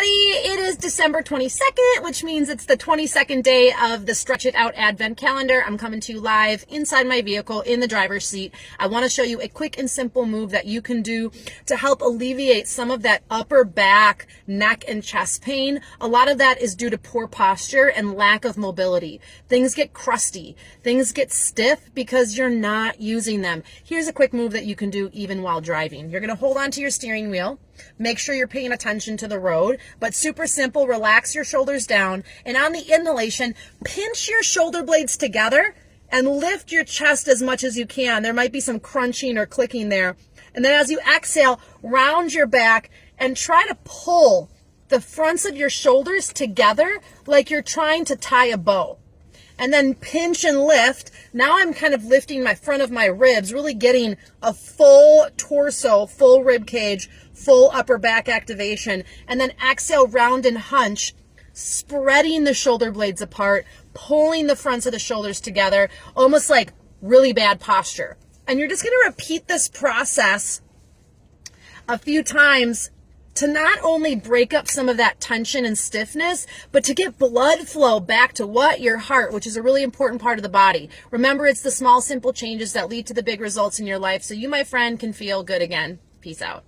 everybody. It is December 22nd, which means it's the 22nd day of the Stretch It Out Advent Calendar. I'm coming to you live inside my vehicle in the driver's seat. I want to show you a quick and simple move that you can do to help alleviate some of that upper back, neck, and chest pain. A lot of that is due to poor posture and lack of mobility. Things get crusty. Things get stiff because you're not using them. Here's a quick move that you can do even while driving. You're going to hold onto your steering wheel. Make sure you're paying attention to the road, but super simple. Relax your shoulders down, and on the inhalation, pinch your shoulder blades together and lift your chest as much as you can. There might be some crunching or clicking there. And then as you exhale, round your back and try to pull the fronts of your shoulders together like you're trying to tie a bow. And then pinch and lift. Now I'm kind of lifting my front of my ribs, really getting a full torso, full rib cage, full upper back activation. And then exhale, round and hunch, spreading the shoulder blades apart, pulling the fronts of the shoulders together, almost like really bad posture. And you're just going to repeat this process a few times to not only break up some of that tension and stiffness, but to get blood flow back to what? Your heart, which is a really important part of the body. Remember, it's the small, simple changes that lead to the big results in your life, so you, my friend, can feel good again. Peace out.